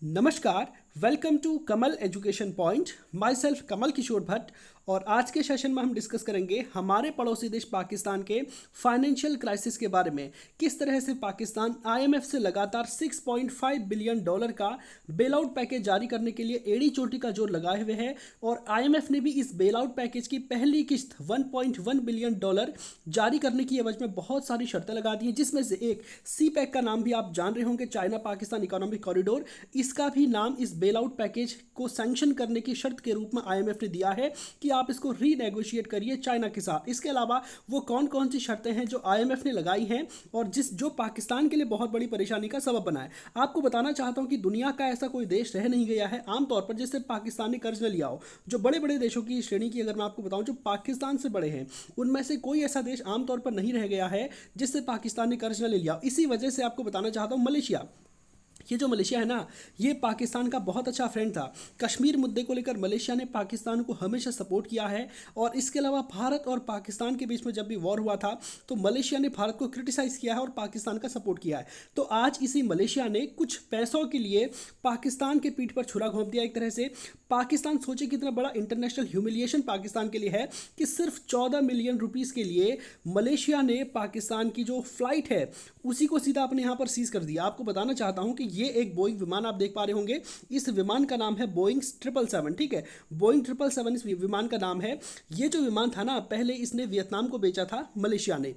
नमस्कार, welcome to Kamal education point. Myself Kamal Kishore Bhatt. और आज के सेशन में हम डिस्कस करेंगे हमारे पड़ोसी देश पाकिस्तान के फाइनेंशियल क्राइसिस के बारे में। किस तरह से पाकिस्तान आईएमएफ से लगातार 6.5 बिलियन डॉलर का बेल आउट पैकेज जारी करने के लिए एड़ी चोटी का जोर लगाए हुए है। और आईएमएफ ने भी इस बेल आउट पैकेज की पहली किस्त 1.1 बिलियन डॉलर जारी करने की एवज में बहुत सारी शर्तें लगा दी हैं, जिसमें से एक सी पैक का नाम भी आप जान रहे होंगे, चाइना पाकिस्तान इकोनॉमिक कॉरिडोर। इसका भी नाम इस बेल आउट पैकेज को सैंक्शन करने की शर्त के रूप में आईएमएफ ने दिया है कि आप इसको रीनेगोशिएट करिए चाइना के साथ। इसके अलावा वो कौन कौन सी शर्तें हैं जो आईएमएफ ने लगाई हैं और जो पाकिस्तान के लिए बहुत बड़ी परेशानी का सबब बना है। आपको बताना चाहता हूं कि दुनिया का ऐसा कोई देश रह नहीं गया है आमतौर पर जिससे पाकिस्तान ने कर्ज न लिया हो। जो बड़े बड़े देशों की श्रेणी की अगर मैं आपको बताऊं जो पाकिस्तान से बड़े हैं, उनमें से कोई ऐसा देश आमतौर पर नहीं रह गया है जिससे पाकिस्तान ने कर्ज न ले लिया। इसी वजह से आपको बताना चाहता हूं मलेशिया, ये जो मलेशिया है ना, ये पाकिस्तान का बहुत अच्छा फ्रेंड था। कश्मीर मुद्दे को लेकर मलेशिया ने पाकिस्तान को हमेशा सपोर्ट किया है। और इसके अलावा भारत और पाकिस्तान के बीच में जब भी वॉर हुआ था तो मलेशिया ने भारत को क्रिटिसाइज किया है और पाकिस्तान का सपोर्ट किया है। तो आज इसी मलेशिया ने कुछ पैसों के लिए पाकिस्तान के पीठ पर छुरा घोंप दिया एक तरह से। पाकिस्तान सोचे कितना बड़ा इंटरनेशनल ह्यूमिलिएशन पाकिस्तान के लिए है कि सिर्फ 14 मिलियन रुपीस के लिए मलेशिया ने पाकिस्तान की जो फ्लाइट है उसी को सीधा अपने यहाँ पर सीज कर दिया। आपको बताना चाहता हूँ कि ये एक बोइंग विमान आप देख पा रहे होंगे। इस विमान का नाम है बोइंग 777, ठीक है, बोइंग 777 इस विमान का नाम है। ये जो विमान था ना, पहले इसने वियतनाम को बेचा था मलेशिया ने।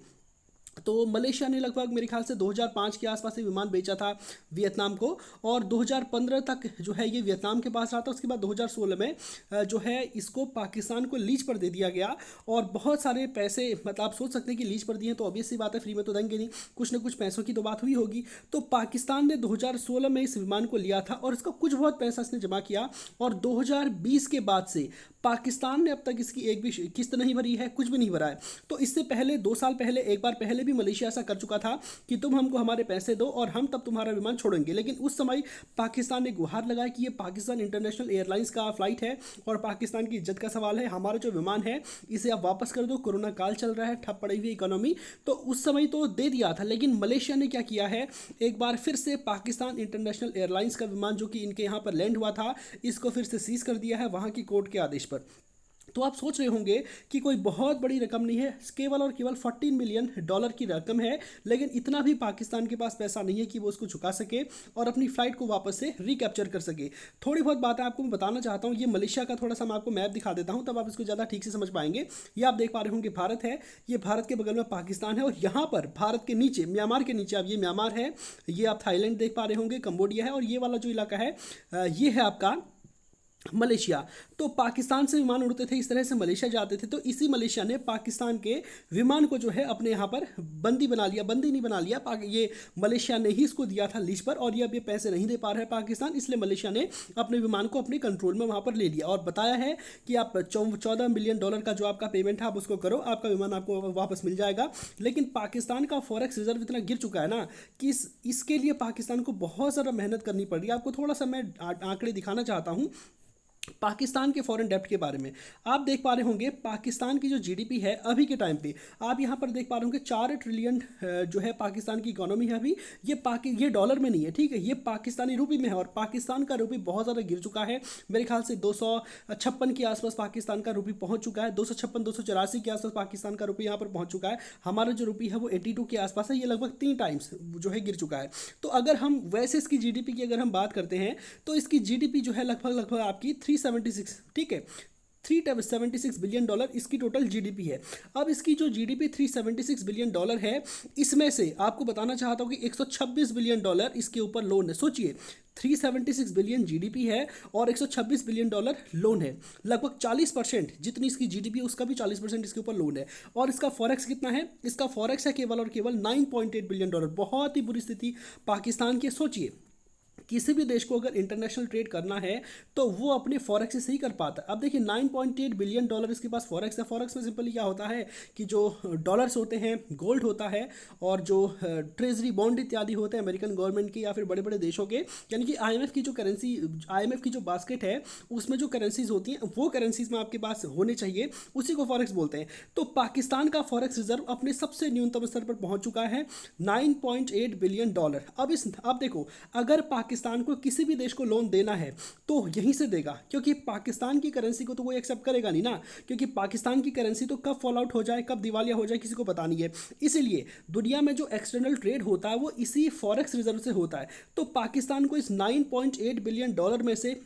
तो मलेशिया ने लगभग मेरे ख्याल से 2005 के आसपास ये विमान बेचा था वियतनाम को, और 2015 तक जो है ये वियतनाम के पास रहा था। उसके बाद 2016 में जो है इसको पाकिस्तान को लीज पर दे दिया गया। और बहुत सारे पैसे, मतलब आप सोच सकते हैं कि लीज पर दिए तो ऑब्वियस सी बात है, फ्री में तो देंगे नहीं, कुछ ना कुछ पैसों की तो बात हुई होगी। तो पाकिस्तान ने 2016 में इस विमान को लिया था और इसका कुछ बहुत पैसा इसने जमा किया। और 2020 के बाद से पाकिस्तान ने अब तक इसकी एक भी किस्त नहीं भरी है, कुछ भी नहीं भरा है। तो इससे पहले 2 साल पहले एक बार पहले भी मलेशिया ऐसा कर चुका था कि तुम हमको हमारे पैसे दो और हम तब तुम्हारा विमान छोड़ेंगे। लेकिन उस समय पाकिस्तान ने गुहार लगाया कि ये पाकिस्तान इंटरनेशनल एयरलाइंस का फ्लाइट है और पाकिस्तान की इज्जत का सवाल है, हमारा जो विमान है इसे आप वापस कर दो, कोरोना काल चल रहा है, ठप पड़ी हुई इकोनॉमी। तो उस समय तो दे दिया था, लेकिन मलेशिया ने क्या किया है, एक बार फिर से पाकिस्तान इंटरनेशनल एयरलाइंस का विमान जो कि इनके यहाँ पर लैंड हुआ था, इसको फिर से सीज कर दिया है वहाँ की कोर्ट के आदेश पर। तो आप सोच रहे होंगे कि कोई बहुत बड़ी रकम नहीं है, केवल और केवल 14 मिलियन डॉलर की रकम है। लेकिन इतना भी पाकिस्तान के पास पैसा नहीं है कि वो उसको चुका सके और अपनी फ्लाइट को वापस से रिकैप्चर कर सके। थोड़ी बहुत बातें आपको मैं बताना चाहता हूँ। ये मलेशिया का थोड़ा सा मैं आपको मैप दिखा देता हूँ, तब आप इसको ज़्यादा ठीक से समझ पाएंगे। ये आप देख पा रहे होंगे भारत है, ये भारत के बगल में पाकिस्तान है, और यहाँ पर भारत के नीचे म्यांमार के नीचे आप, ये म्यांमार है, ये आप थाईलैंड देख पा रहे होंगे, कंबोडिया है, और ये वाला जो इलाका है ये है आपका मलेशिया। तो पाकिस्तान से विमान उड़ते थे, इस तरह से मलेशिया जाते थे। तो इसी मलेशिया ने पाकिस्तान के विमान को जो है अपने यहाँ पर बंदी बना लिया, बंदी नहीं बना लिया, ये मलेशिया ने ही इसको दिया था लीज पर, और ये अब ये पैसे नहीं दे पा रहा है पाकिस्तान, इसलिए मलेशिया ने अपने विमान को अपने कंट्रोल में वहाँ पर ले लिया और बताया है कि आप 14 मिलियन डॉलर का जो आपका पेमेंट है आप उसको करो, आपका विमान आपको वापस मिल जाएगा। लेकिन पाकिस्तान का फॉरेक्स रिजर्व इतना गिर चुका है ना कि इसके लिए पाकिस्तान को बहुत ज़्यादा मेहनत करनी पड़ रही है। आपको थोड़ा सा मैं आंकड़े दिखाना चाहता हूँ पाकिस्तान के फॉरेन डेप्ट के बारे में। आप देख पा रहे होंगे पाकिस्तान की जो जीडीपी है अभी के टाइम पे, आप यहाँ पर देख पा रहे होंगे 4 ट्रिलियन जो है पाकिस्तान की इकोनॉमी है अभी। ये डॉलर में नहीं है, ठीक है, ये पाकिस्तानी रुपये में है। और पाकिस्तान का रुपये बहुत ज़्यादा गिर चुका है, मेरे ख्याल से 256 के आसपास पाकिस्तान का रुपये पहुँच चुका है, 256 284 के आसपास पाकिस्तान का रुपये यहाँ पर पहुँच चुका है। हमारा जो रुपये है वो 82 के आसपास है, ये लगभग 3 टाइम्स जो है गिर चुका है। तो अगर हम वैसे इसकी जीडीपी की अगर हम बात करते हैं तो इसकी जीडीपी जो है लगभग आपकी 376, ठीक है, 376 बिलियन डॉलर इसकी टोटल जीडीपी है। अब इसकी जो जीडीपी 376 बिलियन डॉलर है, इसमें से आपको बताना चाहता हूँ कि 126 बिलियन डॉलर इसके ऊपर लोन है। सोचिए 376 बिलियन जीडीपी है और 126 बिलियन डॉलर लोन है, लगभग 40% जितनी इसकी जीडीपी है उसका भी 40% इसके ऊपर लोन है। और इसका फॉरेक्स कितना है, इसका फॉरेक्स है केवल और केवल 9.8 बिलियन डॉलर। बहुत ही बुरी स्थिति पाकिस्तान की। सोचिए किसी भी देश को अगर इंटरनेशनल ट्रेड करना है तो वो अपने फॉरेक्स से ही कर पाता है। अब देखिए 9.8 बिलियन डॉलर इसके पास फॉरेक्स है। फॉरेक्स में सिंपली क्या होता है कि जो डॉलर्स होते हैं, गोल्ड होता है, और जो ट्रेजरी बॉन्ड इत्यादि होते हैं अमेरिकन गवर्नमेंट के या फिर बड़े बड़े देशों के, यानी कि आईएमएफ की जो करेंसी, आईएमएफ की जो बास्केट है उसमें जो करेंसीज होती हैं वो करेंसीज में आपके पास होने चाहिए, उसी को फॉरेक्स बोलते हैं। तो पाकिस्तान का फॉरेक्स रिजर्व अपने सबसे न्यूनतम स्तर पर पहुंच चुका है 9.8 बिलियन डॉलर। अब देखो, अगर पाकिस्तान को किसी भी देश को लोन देना है तो यहीं से देगा, क्योंकि पाकिस्तान की करेंसी को तो कोई एक्सेप्ट करेगा नहीं ना, क्योंकि पाकिस्तान की करेंसी तो कब फॉल आउट हो जाए, कब दिवालिया हो जाए, किसी को पता नहीं है। इसीलिए दुनिया में जो एक्सटर्नल ट्रेड होता है वो इसी फॉरेक्स रिजर्व से होता है। तो पाकिस्तान को इस 9.8 बिलियन डॉलर में से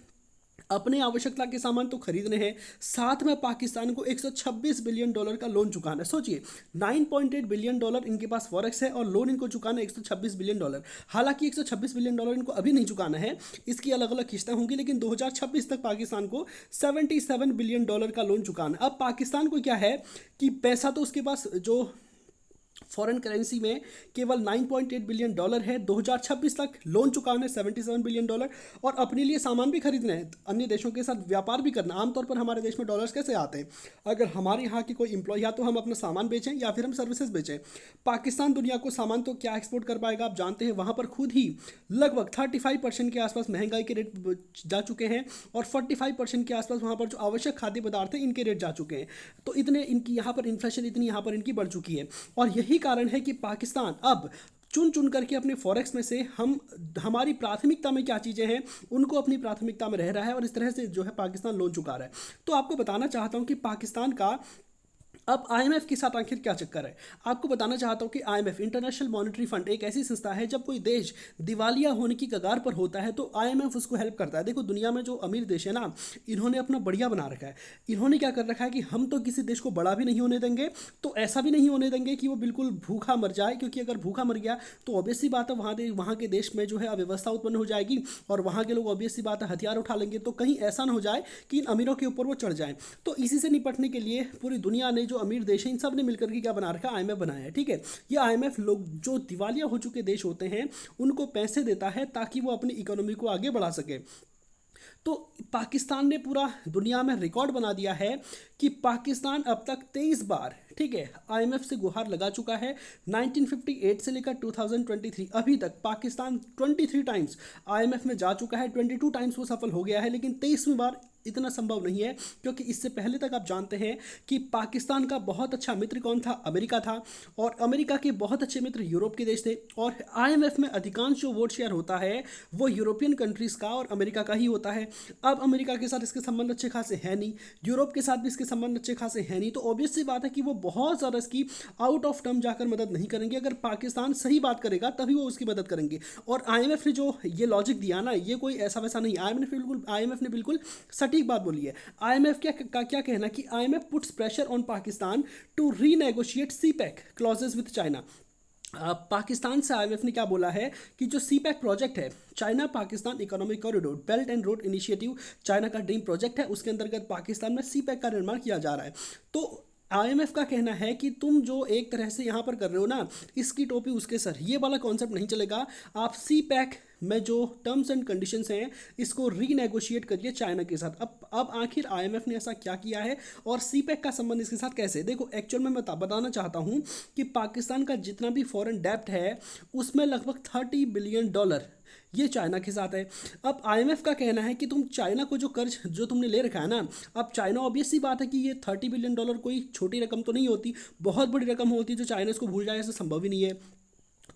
अपने आवश्यकता के सामान तो खरीदने हैं, साथ में पाकिस्तान को 126 बिलियन डॉलर का लोन चुकाना है। सोचिए 9.8 बिलियन डॉलर इनके पास फॉरेक्स है और लोन इनको चुकाना है 126 बिलियन डॉलर। हालांकि 126 बिलियन डॉलर इनको अभी नहीं चुकाना है, इसकी अलग अलग किस्तें होंगी, लेकिन 2026 तक पाकिस्तान को 77 बिलियन डॉलर का लोन चुकाना है। अब पाकिस्तान को क्या है कि पैसा तो उसके पास जो फॉरेन करेंसी में केवल 9.8 बिलियन डॉलर है, 2026 तक लोन चुकाना है 77 बिलियन डॉलर, और अपने लिए सामान भी खरीदना है, अन्य देशों के साथ व्यापार भी करना। आमतौर पर हमारे देश में डॉलर्स कैसे आते हैं, अगर हमारे यहाँ की कोई एम्प्लॉय, या तो हम अपना सामान बेचें या फिर हम सर्विसेज बेचें। पाकिस्तान दुनिया को सामान तो क्या एक्सपोर्ट कर पाएगा, आप जानते हैं वहाँ पर खुद ही लगभग 35% के आसपास महंगाई के रेट जा चुके हैं, और 45% के आसपास वहाँ पर जो आवश्यक खाद्य पदार्थ हैं इनके रेट जा चुके हैं। तो इतने इनकी यहाँ पर इन्फ्लेशन इतनी यहाँ पर इनकी बढ़ चुकी है, और यही कारण है कि पाकिस्तान अब चुन चुन करके अपने फॉरेक्स में से हमारी प्राथमिकता में क्या चीज़ें हैं उनको अपनी प्राथमिकता में रह रहा है, और इस तरह से जो है पाकिस्तान लोन चुका रहा है। तो आपको बताना चाहता हूं कि पाकिस्तान का अब आईएमएफ के साथ आखिर क्या चक्कर है। आपको बताना चाहता हूं कि आईएमएफ इंटरनेशनल मॉनेटरी फंड एक ऐसी संस्था है, जब कोई देश दिवालिया होने की कगार पर होता है तो आईएमएफ उसको हेल्प करता है। देखो दुनिया में जो अमीर देश है ना, इन्होंने अपना बढ़िया बना रखा है। इन्होंने क्या कर रखा है कि हम तो किसी देश को बड़ा भी नहीं होने देंगे, तो ऐसा भी नहीं होने देंगे कि वो बिल्कुल भूखा मर जाए, क्योंकि अगर भूखा मर गया तो ऑब्वियस सी बात है वहाँ के देश में जो है अव्यवस्था उत्पन्न हो जाएगी, और वहाँ के लोग ऑब्वियस सी बात है हथियार उठा लेंगे। तो कहीं ऐसा ना हो जाए कि इन अमीरों के ऊपर वो चढ़ जाए। तो इसी से निपटने के लिए पूरी दुनिया ने, जो अमीर देश है, इन सब ने मिलकर के क्या बना रखा है, आईएमएफ बनाया है। ठीक है, ये आईएमएफ लोग जो दिवालिया हो चुके देश होते हैं उनको पैसे देता है ताकि वो अपनी इकोनॉमी को आगे बढ़ा सके। तो पाकिस्तान ने पूरा दुनिया में रिकॉर्ड बना दिया है कि पाकिस्तान अब तक 23 बार, ठीक है, आईएमएफ से गुहार लगा चुका है। 1958 से लेकर 2023 अभी तक पाकिस्तान 23 टाइम्स आईएमएफ में जा चुका है। 22 टाइम्स वो सफल हो गया है, लेकिन 23वीं बार इतना संभव नहीं है, क्योंकि इससे पहले तक आप जानते हैं कि पाकिस्तान का बहुत अच्छा मित्र कौन था, अमेरिका था, और अमेरिका के बहुत अच्छे मित्र यूरोप के देश थे, और आईएमएफ में अधिकांश जो वोट शेयर होता है वो यूरोपियन कंट्रीज़ का और अमेरिका का ही होता है। अब अमेरिका के साथ इसके संबंध अच्छे खासे हैं नहीं, यूरोप के साथ भी इसके संबंध अच्छे खासे हैं नहीं, तो ऑब्वियस सी बात है कि वो बहुत ज़्यादा इसकी आउट ऑफ टर्म जाकर मदद नहीं करेंगे। अगर पाकिस्तान सही बात करेगा तभी वो उसकी मदद करेंगे। और आईएमएफ ने जो ये लॉजिक दिया ना, ये कोई ऐसा वैसा नहीं, आईएमएफ ने बिल्कुल सटीक बात बोली है। आईएमएफ क्या कहना कि IMF puts pressure on Pakistan to renegotiate CPEC clauses with China. Pakistan से आईएमएफ ने क्या बोला है कि जो सीपैक प्रोजेक्ट है, China Pakistan economic corridor belt and road initiative, China का ड्रीम प्रोजेक्ट है, उसके अंतर्गत पाकिस्तान में सीपैक का निर्माण किया जा रहा है। तो आईएमएफ का कहना है कि तुम जो एक तरह से यहाँ पर कर रहे हो ना, इसकी टोपी उसके सर, ये वाला कॉन्सेप्ट नहीं चलेगा। आप सीपैक में जो टर्म्स एंड कंडीशंस हैं इसको रीनेगोशिएट करिए चाइना के साथ। अब आखिर आईएमएफ ने ऐसा क्या किया है और सीपैक का संबंध इसके साथ कैसे। देखो एक्चुअल में मैं बताना चाहता हूँ कि पाकिस्तान का जितना भी फॉरेन डेब्ट है उसमें लगभग 30 बिलियन डॉलर ये चाइना के साथ है। अब आईएमएफ का कहना है कि तुम चाइना को जो कर्ज जो तुमने ले रखा है ना, अब चाइना ऑब्वियस सी बात है कि ये 30 बिलियन डॉलर कोई छोटी रकम तो नहीं होती, बहुत बड़ी रकम होती है, जो चाइना इसको भूल जाए ऐसा संभव ही नहीं है।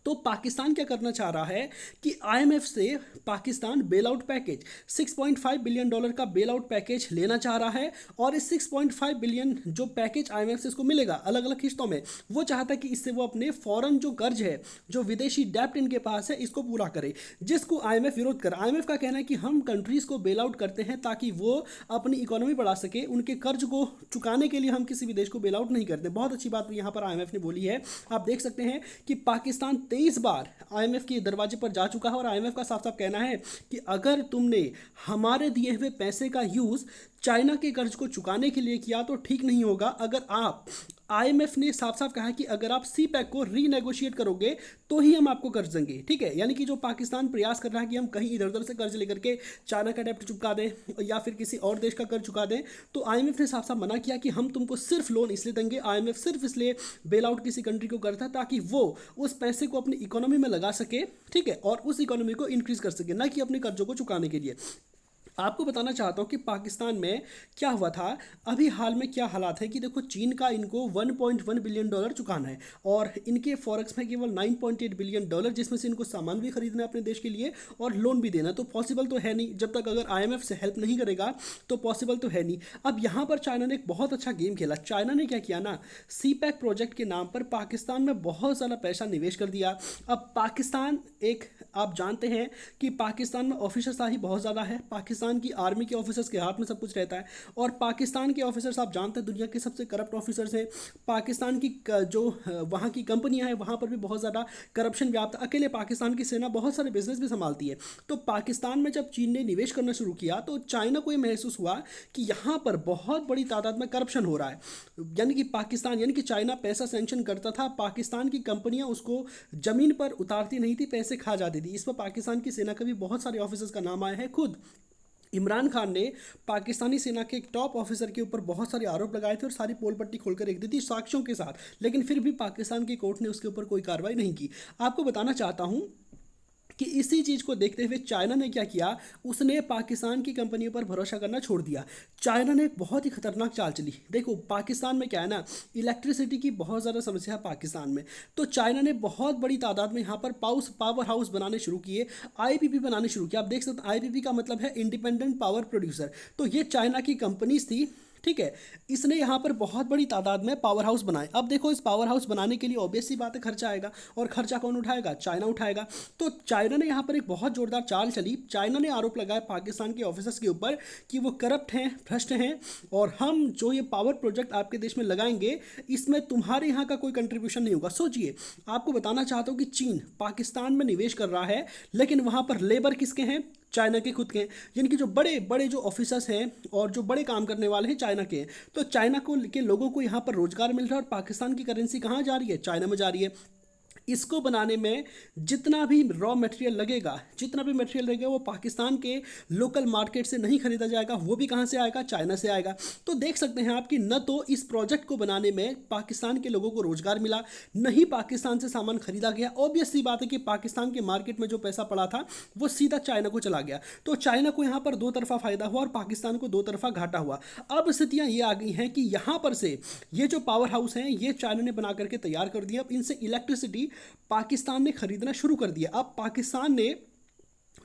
तो पाकिस्तान क्या करना चाह रहा है कि आईएमएफ से Pakistan bail out package 6.5 billion dollar का बेल आउट पैकेज लेना चाह रहा है, और इस 6.5 बिलियन जो पैकेज आईएमएफ से इसको मिलेगा अलग अलग किस्तों में, वो चाहता है कि इससे वो अपने फॉरेन जो कर्ज है, जो विदेशी डेब्ट इनके पास है, इसको पूरा करे, जिसको आईएमएफ विरोध कर। आईएमएफ का कहना है कि हम कंट्रीज़ को बेल आउट करते हैं ताकि वो अपनी इकोनॉमी बढ़ा सके, उनके कर्ज को चुकाने के लिए हम किसी भी देश को बेल आउट नहीं करते। बहुत अच्छी बात यहाँ पर आईएमएफ ने बोली है। आप देख सकते हैं कि पाकिस्तान 23 बार आईएमएफ के दरवाजे पर जा चुका है, और आईएमएफ का साफ साफ कहना है कि अगर तुमने हमारे दिए हुए पैसे का यूज चाइना के कर्ज को चुकाने के लिए किया तो ठीक नहीं होगा। अगर आप, आईएमएफ ने साफ साफ कहा कि अगर आप सीपैक को रीनेगोशिएट करोगे तो ही हम आपको कर्ज देंगे। ठीक है, यानी कि जो पाकिस्तान प्रयास कर रहा है कि हम कहीं इधर उधर से कर्ज लेकर के चाइना का डेब्ट चुका दें या फिर किसी और देश का कर्ज चुका दें, तो आईएमएफ ने साफ साफ मना किया कि हम तुमको सिर्फ लोन इसलिए देंगे। आईएमएफ सिर्फ इसलिए बेल आउट किसी कंट्री को करता है ताकि वो उस पैसे को अपनी इकोनॉमी में लगा सके, ठीक है, और उस इकोनॉमी को इंक्रीज कर सके, ना कि अपने कर्जों को चुकाने के लिए। आपको बताना चाहता हूँ कि पाकिस्तान में क्या हुआ था। अभी हाल में क्या हालात है कि देखो, चीन का इनको 1.1 बिलियन डॉलर चुकाना है और इनके फॉरेक्स में केवल 9.8 बिलियन डॉलर, जिसमें से इनको सामान भी खरीदना है अपने देश के लिए और लोन भी देना। तो पॉसिबल तो है नहीं, जब तक अगर आईएमएफ से हेल्प नहीं करेगा तो पॉसिबल तो है नहीं। अब यहाँ पर चाइना ने एक बहुत अच्छा गेम खेला। चाइना ने क्या किया ना, सी पैक प्रोजेक्ट के नाम पर पाकिस्तान में बहुत सारा पैसा निवेश कर दिया। अब पाकिस्तान एक, आप जानते हैं कि पाकिस्तान में ऑफिसरशाही बहुत ज़्यादा है। पाकिस्तान की आर्मी के ऑफिसर्स के हाथ में सब कुछ रहता है और पाकिस्तान के ऑफिसर्स आप जानते हैं दुनिया के सबसे करप्ट ऑफिसर्स हैं। पाकिस्तान की जो वहाँ की कंपनियां हैं वहाँ पर भी बहुत ज़्यादा करप्शन व्याप्त। अकेले पाकिस्तान की सेना बहुत सारे बिजनेस भी संभालती है। तो पाकिस्तान में जब चीन ने निवेश करना शुरू किया तो चाइना को ये महसूस हुआ कि यहाँ पर बहुत बड़ी तादाद में करप्शन हो रहा है। यानी कि पाकिस्तान, यानी कि चाइना पैसा सेंक्शन करता था, पाकिस्तान की कंपनियां उसको ज़मीन पर उतारती नहीं थी, पैसे खा जाती थी। इस पर पाकिस्तान की सेना का भी बहुत सारे ऑफिसर्स का नाम आया है। खुद इमरान खान ने पाकिस्तानी सेना के एक टॉप ऑफिसर के ऊपर बहुत सारे आरोप लगाए थे और सारी पोल पट्टी खोलकर रख दी थी साक्ष्यों के साथ, लेकिन फिर भी पाकिस्तान की कोर्ट ने उसके ऊपर कोई कार्रवाई नहीं की। आपको बताना चाहता हूँ कि इसी चीज़ को देखते हुए चाइना ने क्या किया, उसने पाकिस्तान की कंपनियों पर भरोसा करना छोड़ दिया। चाइना ने एक बहुत ही खतरनाक चाल चली। देखो, पाकिस्तान में क्या है ना, इलेक्ट्रिसिटी की बहुत ज़्यादा समस्या है पाकिस्तान में। तो चाइना ने बहुत बड़ी तादाद में यहाँ पर पावर हाउस बनाने शुरू किए, आईपीपी बनाने शुरू किया। आप देख सकते हैं आईपीपी का मतलब है इंडिपेंडेंट पावर प्रोड्यूसर। तो ये चाइना की कंपनीज थी, ठीक है। इसने यहाँ पर बहुत बड़ी तादाद में पावर हाउस बनाए। अब देखो, इस पावर हाउस बनाने के लिए ऑब्वियस सी बात है खर्चा आएगा, और खर्चा कौन उठाएगा? चाइना उठाएगा। तो चाइना ने यहाँ पर एक बहुत जोरदार चाल चली। चाइना ने आरोप लगाया पाकिस्तान के ऑफिसर्स के ऊपर कि वो करप्ट हैं, भ्रष्ट हैं, और हम जो ये पावर प्रोजेक्ट आपके देश में लगाएंगे इसमें तुम्हारे यहाँ का कोई कंट्रीब्यूशन नहीं होगा। सोचिए, आपको बताना चाहता हूँ कि चीन पाकिस्तान में निवेश कर रहा है, लेकिन वहाँ पर लेबर किसके हैं? चाइना के खुद के हैं। यानी कि जो बड़े बड़े जो ऑफिसर्स हैं और जो बड़े काम करने वाले हैं चाइना के हैं। तो चाइना को के लोगों को यहाँ पर रोजगार मिल रहा है और पाकिस्तान की करेंसी कहाँ जा रही है? चाइना में जा रही है। इसको बनाने में जितना भी रॉ मटेरियल लगेगा, जितना भी मटेरियल लगेगा, वो पाकिस्तान के लोकल मार्केट से नहीं खरीदा जाएगा। वो भी कहाँ से आएगा? चाइना से आएगा। तो देख सकते हैं आप कि न तो इस प्रोजेक्ट को बनाने में पाकिस्तान के लोगों को रोजगार मिला, न ही पाकिस्तान से सामान खरीदा गया। ऑब्वियस सी बात है कि पाकिस्तान के मार्केट में जो पैसा पड़ा था वो सीधा चाइना को चला गया। तो चाइना को यहाँ पर दो तरफा फायदा हुआ और पाकिस्तान को दो तरफा घाटा हुआ। अब स्थितियाँ ये आ गई हैं कि यहाँ पर से ये जो पावर हाउस हैं ये चाइना ने बना करके तैयार कर दिया। अब इनसे इलेक्ट्रिसिटी पाकिस्तान ने खरीदना शुरू कर दिया। अब पाकिस्तान ने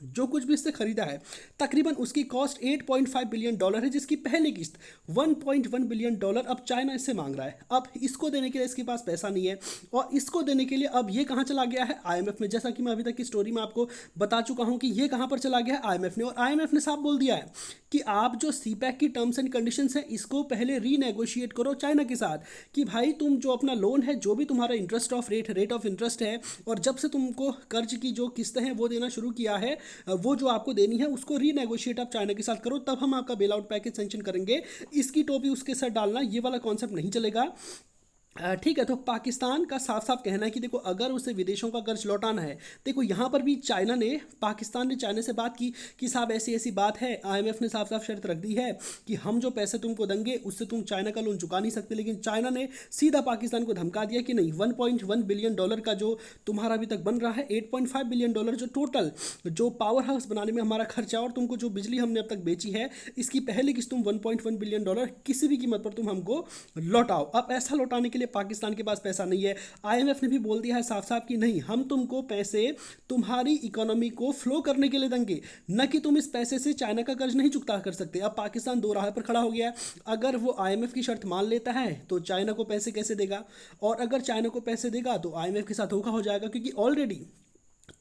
जो कुछ भी इससे खरीदा है तकरीबन उसकी कॉस्ट 8.5 बिलियन डॉलर है, जिसकी पहली किस्त 1.1 बिलियन डॉलर अब चाइना इससे मांग रहा है। अब इसको देने के लिए इसके पास पैसा नहीं है, और इसको देने के लिए अब ये कहाँ चला गया है? आईएमएफ में। जैसा कि मैं अभी तक की स्टोरी में आपको बता चुका हूँ कि ये कहाँ पर चला गया है? आईएमएफ ने। और आईएमएफ ने साफ बोल दिया है कि आप जो सीपैक की टर्म्स एंड कंडीशंस हैं इसको पहले रीनेगोशिएट करो चाइना के साथ, कि भाई तुम जो अपना लोन है, जो भी तुम्हारा रेट ऑफ इंटरेस्ट है, और जब से तुमको कर्ज की जो किस्तें हैं वो देना शुरू किया है, वो जो आपको देनी है उसको रीनेगोशिएट आप चाइना के साथ करो, तब हम आपका बेल आउट पैकेज सेंक्शन करेंगे। इसकी टोपी उसके साथ डालना, ये वाला कॉन्सेप्ट नहीं चलेगा। ठीक है। तो पाकिस्तान का साफ साफ कहना है कि देखो, अगर उसे विदेशों का कर्ज लौटाना है, देखो यहाँ पर भी पाकिस्तान ने चाइना से बात की कि साहब ऐसी ऐसी बात है। आईएमएफ ने साफ साफ शर्त रख दी है कि हम जो पैसे तुमको देंगे उससे तुम चाइना का लोन चुका नहीं सकते। लेकिन चाइना ने सीधा पाकिस्तान को धमका दिया कि नहीं, 1.1 बिलियन डॉलर का जो तुम्हारा अभी तक बन रहा है, 8.5 बिलियन डॉलर जो टोटल जो पावर हाउस बनाने में हमारा खर्चा, और तुमको जो बिजली हमने अब तक बेची है, इसकी पहली किस्त तुम 1.1 बिलियन डॉलर किसी भी कीमत पर तुम हमको लौटाओ। अब ऐसा लौटाने के लिए पाकिस्तान के पास पैसा नहीं है। आईएमएफ ने भी बोल दिया है साफ साफ कि नहीं, हम तुमको पैसे तुम्हारी इकोनॉमी को फ्लो करने के लिए देंगे, न कि तुम इस पैसे से चाइना का कर्ज नहीं चुकता कर सकते। अब पाकिस्तान दो राह पर खड़ा हो गया है। अगर वो आईएमएफ की शर्त मान लेता है तो चाइना को पैसे कैसे देगा, और अगर चाइना को पैसे देगा तो आईएमएफ के साथ धोखा हो जाएगा, क्योंकि ऑलरेडी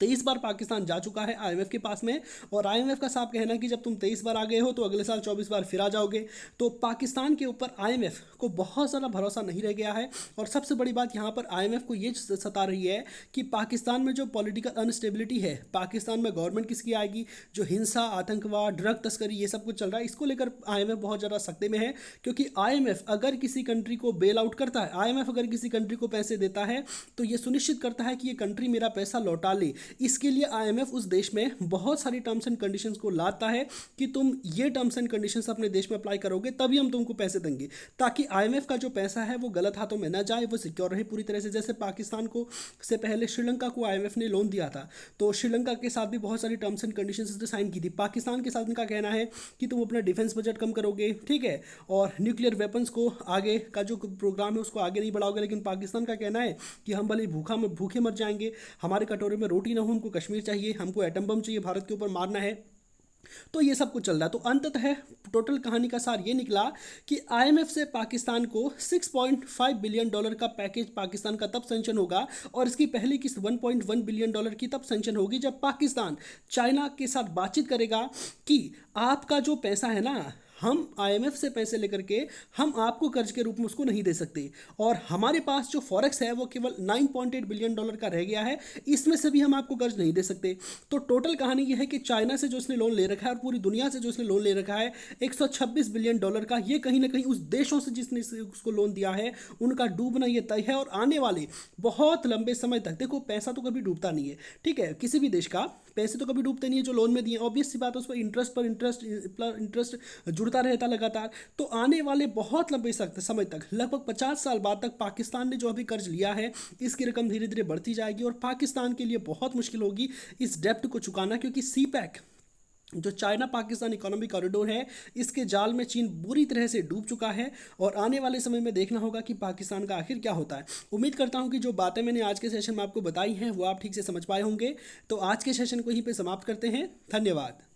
23 बार पाकिस्तान जा चुका है आईएमएफ के पास में, और आईएमएफ का साफ कहना है कि जब तुम 23 बार आ गए हो तो अगले साल 24 बार फिर आ जाओगे। तो पाकिस्तान के ऊपर आईएमएफ को बहुत ज़्यादा भरोसा नहीं रह गया है। और सबसे बड़ी बात यहाँ पर आईएमएफ को ये सता रही है कि पाकिस्तान में जो पॉलिटिकल अनस्टेबिलिटी है, पाकिस्तान में गवर्नमेंट किसकी आएगी, जो हिंसा, आतंकवाद, ड्रग तस्करी, ये सब कुछ चल रहा है, इसको लेकर आईएमएफ बहुत ज़्यादा सख्ते में है। क्योंकि आईएमएफ अगर किसी कंट्री को बेल आउट करता है, आईएमएफ अगर किसी कंट्री को पैसे देता है, तो ये सुनिश्चित करता है कि ये कंट्री मेरा पैसा लौटा ले। इसके लिए आईएमएफ उस देश में बहुत सारी टर्म्स एंड कंडीशंस को लाता है कि तुम ये टर्म्स एंड कंडीशंस अपने देश में अप्लाई करोगे तभी हम तुमको पैसे देंगे, ताकि आईएमएफ का जो पैसा है वो गलत हाथों में ना जाए, वो सिक्योर रहे पूरी तरह से। जैसे पाकिस्तान को से पहले श्रीलंका को आईएमएफ ने लोन दिया था, तो श्रीलंका के साथ भी बहुत सारी टर्म्स एंड कंडीशंस साइन की थी। पाकिस्तान के साथ इनका कहना है कि तुम अपना डिफेंस बजट कम करोगे, ठीक है, और न्यूक्लियर वेपन्स को आगे का जो प्रोग्राम है उसको आगे नहीं बढ़ाओगे। लेकिन पाकिस्तान का कहना है कि हम भले भूखे मर जाएंगे, हमारे कटोरे में रोटी ना हो, हमको कश्मीर चाहिए, हमको एटम बम चाहिए, भारत के ऊपर मारना है। तो ये सब कुछ चल रहा है। तो अंततः टोटल कहानी का सार ये निकला कि आईएमएफ से पाकिस्तान को $6.5 बिलियन का पैकेज पाकिस्तान का तब सेंक्शन होगा, और इसकी पहली किस्त $1.1 बिलियन की तब सेंक्शन होगी जब पाकिस्तान चाइना के साथ बातचीत करेगा कि आपका जो पैसा है ना, हम आईएमएफ से पैसे लेकर के हम आपको कर्ज के रूप में उसको नहीं दे सकते, और हमारे पास जो फॉरेक्स है वो केवल $9.8 बिलियन का रह गया है, इसमें से भी हम आपको कर्ज नहीं दे सकते। तो टोटल कहानी ये है कि चाइना से जो इसने लोन ले रखा है और पूरी दुनिया से जो इसने लोन ले रखा है $126 बिलियन का, ये कहीं ना कहीं उस देशों से जिसने उसको लोन दिया है उनका डूबना ये तय है। और आने वाले बहुत लंबे समय तक, देखो पैसा तो कभी डूबता नहीं है, ठीक है, किसी भी देश का पैसे तो कभी डूबते नहीं है जो लोन में दिए, ऑब्वियस सी बात है, उस पर इंटरेस्ट जुड़ता रहता लगातार। तो आने वाले बहुत लंबे समय तक, लगभग 50 साल बाद तक, पाकिस्तान ने जो अभी कर्ज लिया है इसकी रकम धीरे धीरे बढ़ती जाएगी, और पाकिस्तान के लिए बहुत मुश्किल होगी इस डेप्ट को चुकाना, क्योंकि सीपैक जो चाइना पाकिस्तान इकोनॉमिक कॉरिडोर है इसके जाल में चीन बुरी तरह से डूब चुका है, और आने वाले समय में देखना होगा कि पाकिस्तान का आखिर क्या होता है। उम्मीद करता हूं कि जो बातें मैंने आज के सेशन में आपको बताई हैं वो आप ठीक से समझ पाए होंगे। तो आज के सेशन को यहीं पे समाप्त करते हैं। धन्यवाद।